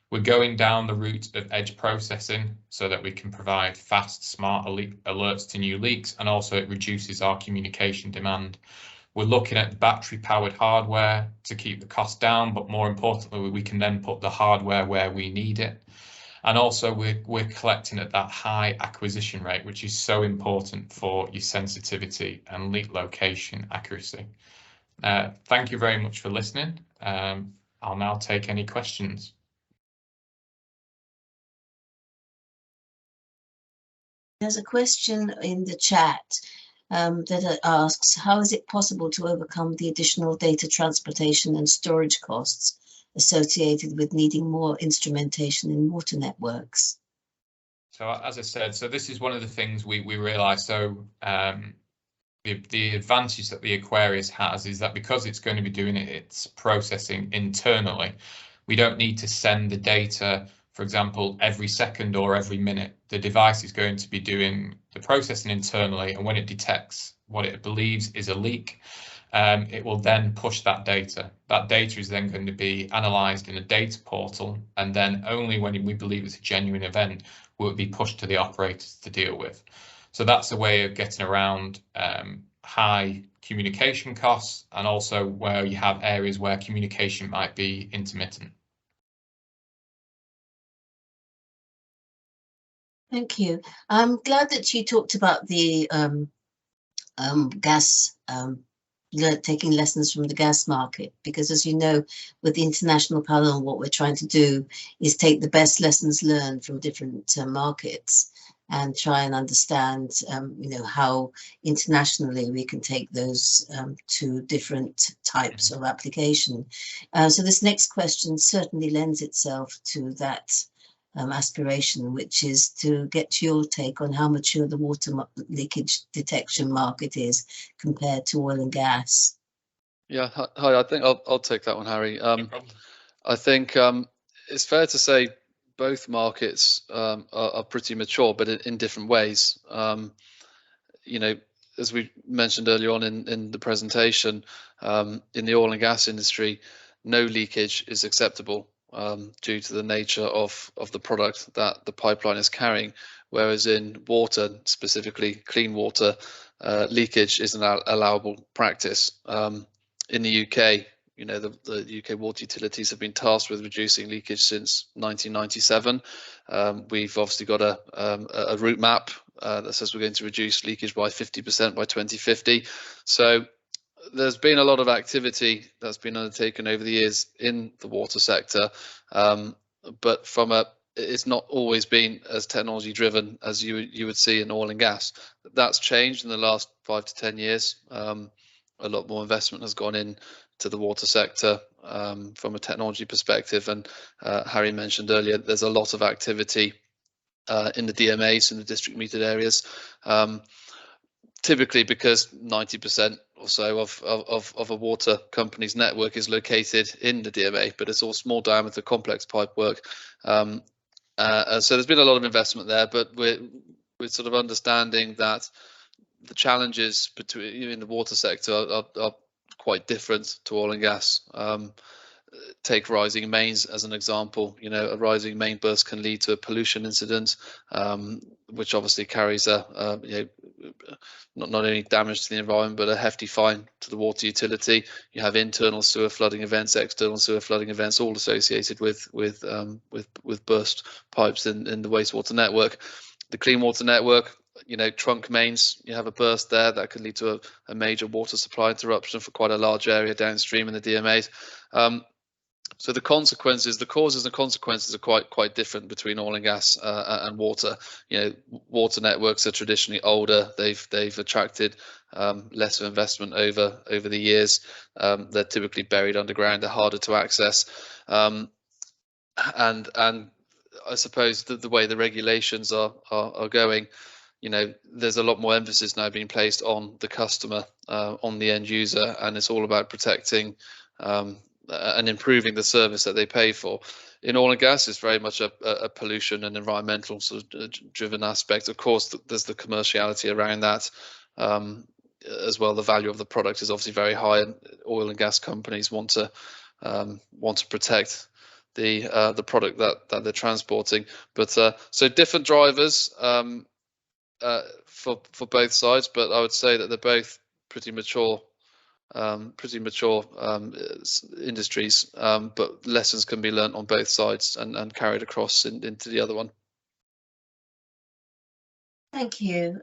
We're going down the route of edge processing so that we can provide fast, smart alerts to new leaks, and also it reduces our communication demand. We're looking at battery-powered hardware to keep the cost down, but more importantly, we can then put the hardware where we need it. And also, we're collecting at that high acquisition rate, which is so important for your sensitivity and leak location accuracy. Thank you very much for listening. I'll now take any questions. There's a question in the chat that asks, how is it possible to overcome the additional data transportation and storage costs associated with needing more instrumentation in water networks? So as I said, so this is one of the things we realize. So the advantage that the Aquarius has is that because it's going to be doing its processing internally, we don't need to send the data, for example, every second or every minute. The device is going to be doing the processing internally, and when it detects what it believes is a leak, it will then push that data. That data is then going to be analysed in a data portal, and then only when we believe it's a genuine event will it be pushed to the operators to deal with. So that's a way of getting around high communication costs, and also where you have areas where communication might be intermittent. Thank you. I'm glad that you talked about the gas, taking lessons from the gas market, because as you know, with the international panel, what we're trying to do is take the best lessons learned from different markets and try and understand, how internationally we can take those to different types of application. So this next question certainly lends itself to that aspiration, which is to get your take on how mature the water leakage detection market is compared to oil and gas. Yeah, hi. I think I'll take that one, Harry. I think it's fair to say both markets are pretty mature, but in different ways. As we mentioned earlier on in the presentation, in the oil and gas industry, no leakage is acceptable due to the nature of the product that the pipeline is carrying, whereas in water, specifically clean water, leakage is an allowable practice. In the UK, the UK water utilities have been tasked with reducing leakage since 1997. We've obviously got a route map that says we're going to reduce leakage by 50% by 2050. So there's been a lot of activity that's been undertaken over the years in the water sector, but it's not always been as technology driven as you would see in oil and gas. That's changed in the last 5 to 10 years. A lot more investment has gone in to the water sector from a technology perspective, and Harry mentioned earlier there's a lot of activity in the DMAs, in the district metered areas, typically because 90% or so of a water company's network is located in the DMA, but it's all small diameter complex pipe work. So there's been a lot of investment there, but we're sort of understanding that the challenges in the water sector are quite different to oil and gas. Take rising mains as an example. A rising main burst can lead to a pollution incident, which obviously carries not only damage to the environment but a hefty fine to the water utility. You have internal sewer flooding events, external sewer flooding events, all associated with burst pipes in the wastewater network. The clean water network, trunk mains, you have a burst there that could lead to a major water supply interruption for quite a large area downstream in the DMAs. So the causes and consequences are quite different between oil and gas and water. Water networks are traditionally older. They've attracted lesser investment over the years. They're typically buried underground. They're harder to access. And I suppose the way the regulations are going, there's a lot more emphasis now being placed on the customer, on the end user, and it's all about protecting and improving the service that they pay for. In oil and gas, it's very much a pollution and environmental sort of driven aspect. Of course, there's the commerciality around that as well. The value of the product is obviously very high, and oil and gas companies want to protect the product that they're transporting. But so different drivers for both sides, but I would say that they're both pretty mature industries, but lessons can be learnt on both sides and carried across into the other one. Thank you.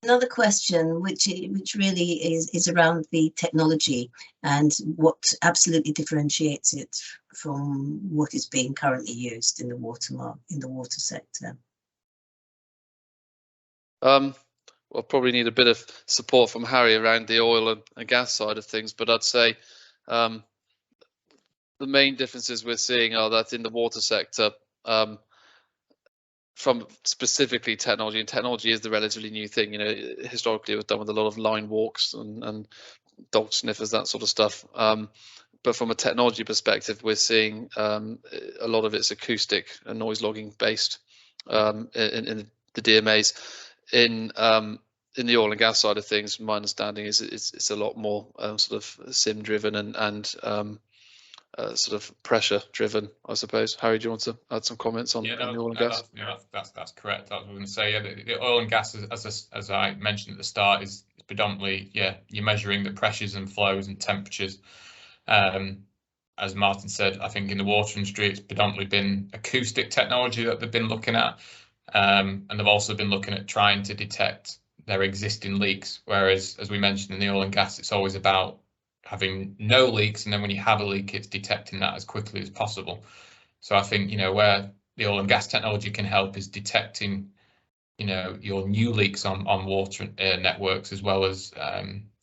Another question, which really is around the technology and what absolutely differentiates it from what is being currently used in the water sector. We'll probably need a bit of support from Harry around the oil and gas side of things, but I'd say the main differences we're seeing are that in the water sector, from specifically technology, and technology is the relatively new thing. You know, historically it was done with a lot of line walks and dog sniffers, that sort of stuff. But from a technology perspective, we're seeing a lot of it's acoustic and noise logging based in the DMAs. In the oil and gas side of things, my understanding is it's a lot more sort of sim driven and sort of pressure driven, I suppose. Harry, do you want to add some comments on the oil and gas? That's correct. I was going to say, yeah, the oil and gas, as I mentioned at the start, is predominantly, you're measuring the pressures and flows and temperatures. As Martin said, I think in the water industry, it's predominantly been acoustic technology that they've been looking at. And they've also been looking at trying to detect their existing leaks, whereas, as we mentioned in the oil and gas, it's always about having no leaks, and then when you have a leak, it's detecting that as quickly as possible. So I think, you know, where the oil and gas technology can help is detecting, you know, your new leaks on water networks, as well as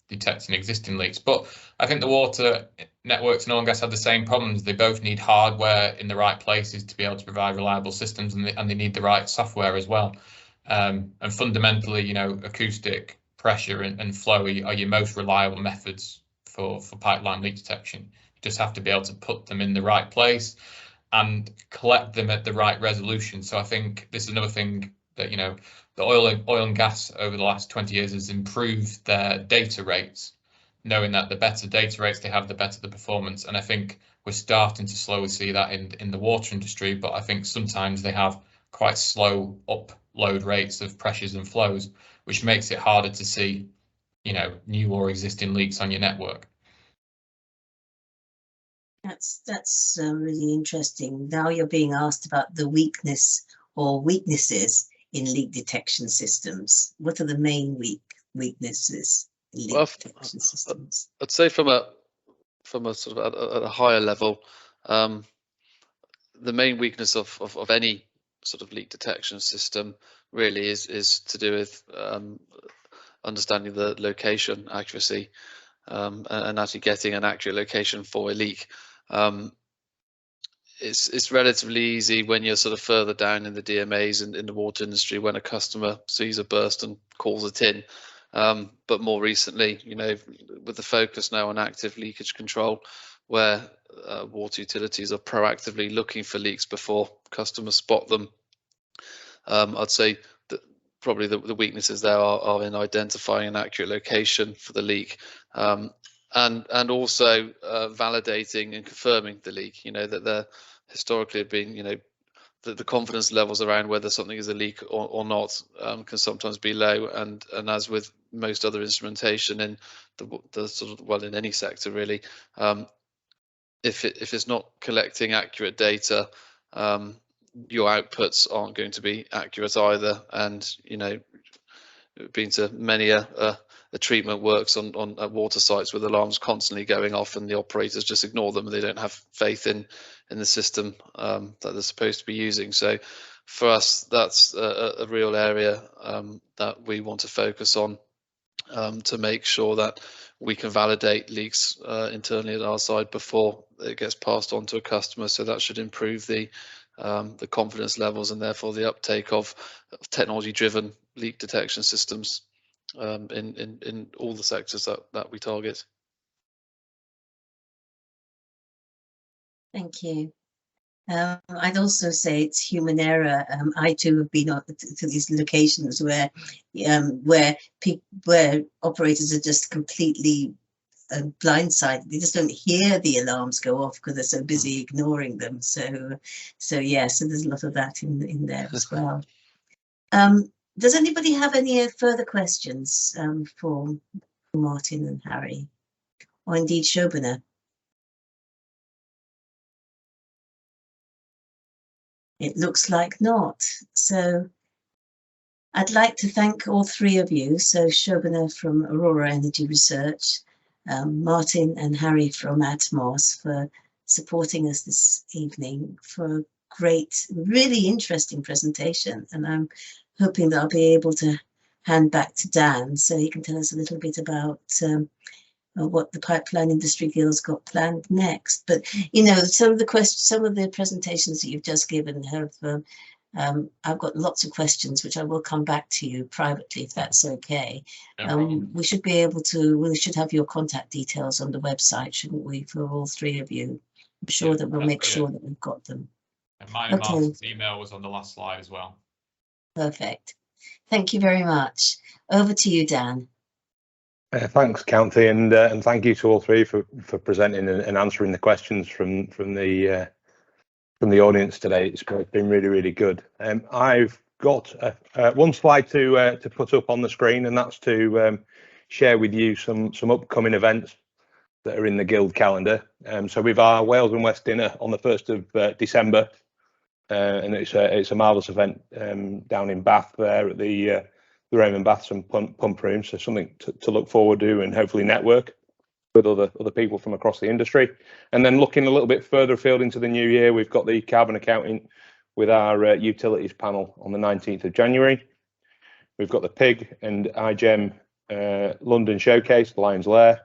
detecting existing leaks. But I think the water networks and oil and gas have the same problems. They both need hardware in the right places to be able to provide reliable systems, and they need the right software as well. And fundamentally, you know, acoustic, pressure and flow are your most reliable methods for pipeline leak detection. You just have to be able to put them in the right place and collect them at the right resolution. So I think this is another thing that, you know, the oil and gas over the last 20 years has improved their data rates, knowing that the better data rates they have, the better the performance. And I think we're starting to slowly see that in the water industry, but I think sometimes they have quite slow upload rates of pressures and flows, which makes it harder to see, you know, new or existing leaks on your network. That's really interesting. Now you're being asked about the weakness or weaknesses in leak detection systems. What are the main weaknesses in leak detection systems? I'd say from a sort of at a higher level, the main weakness of any sort of leak detection system really is to do with understanding the location accuracy and actually getting an accurate location for a leak. It's relatively easy when you're sort of further down in the DMAs and in the water industry, when a customer sees a burst and calls it in. But more recently, you know, with the focus now on active leakage control, where water utilities are proactively looking for leaks before customers spot them, I'd say that probably the weaknesses there are in identifying an accurate location for the leak, and also validating and confirming the leak. You know, that there historically have been, you know, the confidence levels around whether something is a leak or not can sometimes be low, and as with most other instrumentation in the sort of, well, in any sector really, if it's not collecting accurate data, your outputs aren't going to be accurate either. And, you know, been to many a treatment works on water sites with alarms constantly going off, and the operators just ignore them, and they don't have faith in the system that they're supposed to be using. So for us, that's a real area that we want to focus on, to make sure that we can validate leaks internally at our side before it gets passed on to a customer. So that should improve the confidence levels, and therefore the uptake of technology-driven leak detection systems in all the sectors that we target. Thank you. I'd also say it's human error. I too have been to these locations where operators are just completely blindsided. They just don't hear the alarms go off because they're so busy ignoring them. So yeah, so there's a lot of that in there as well. Does anybody have any further questions for Martin and Harry, or indeed Shobana? It looks like not. So I'd like to thank all three of you. So Shobana from Aurora Energy Research, Martin and Harry from Atmos for supporting us this evening for a great, really interesting presentation. And I'm hoping that I'll be able to hand back to Dan so he can tell us a little bit about what the Pipeline Industry Guild's got planned next. But you know, some of the presentations that you've just given have I've got lots of questions which I will come back to you privately if that's okay. We should have your contact details on the website, shouldn't we, for all three of you? I'm sure that we'll make sure that we've got them. And mine and Martin's email was on the last slide as well. Perfect. Thank you very much. Over to you, Dan. Thanks, County, and thank you to all three for presenting and answering the questions from the audience today. It's been really good. I've got one slide to put up on the screen, and that's to share with you some upcoming events that are in the Guild calendar. So we've our Wales and West dinner on the 1st of December, and it's a marvellous event down in Bath there at the Raymond Baths and Pump Room. So something to look forward to and hopefully network with other people from across the industry. And then looking a little bit further afield into the new year, we've got the carbon accounting with our utilities panel on the 19th of January. We've got the PIG and iGEM London Showcase, Lions Lair,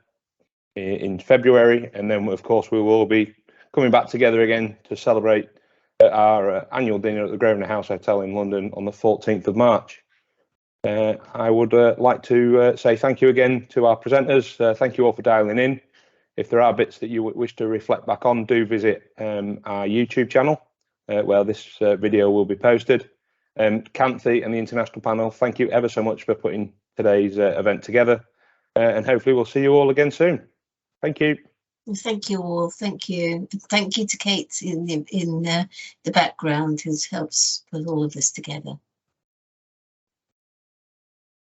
in February. And then, of course, we will be coming back together again to celebrate our annual dinner at the Grosvenor House Hotel in London on the 14th of March. I would like to say thank you again to our presenters. Thank you all for dialing in. If there are bits that you wish to reflect back on, do visit our YouTube channel where this video will be posted. Canthi and the international panel, thank you ever so much for putting today's event together, and hopefully we'll see you all again soon. Thank you. Thank you all. Thank you. Thank you to Kate in the background who helps put all of this together.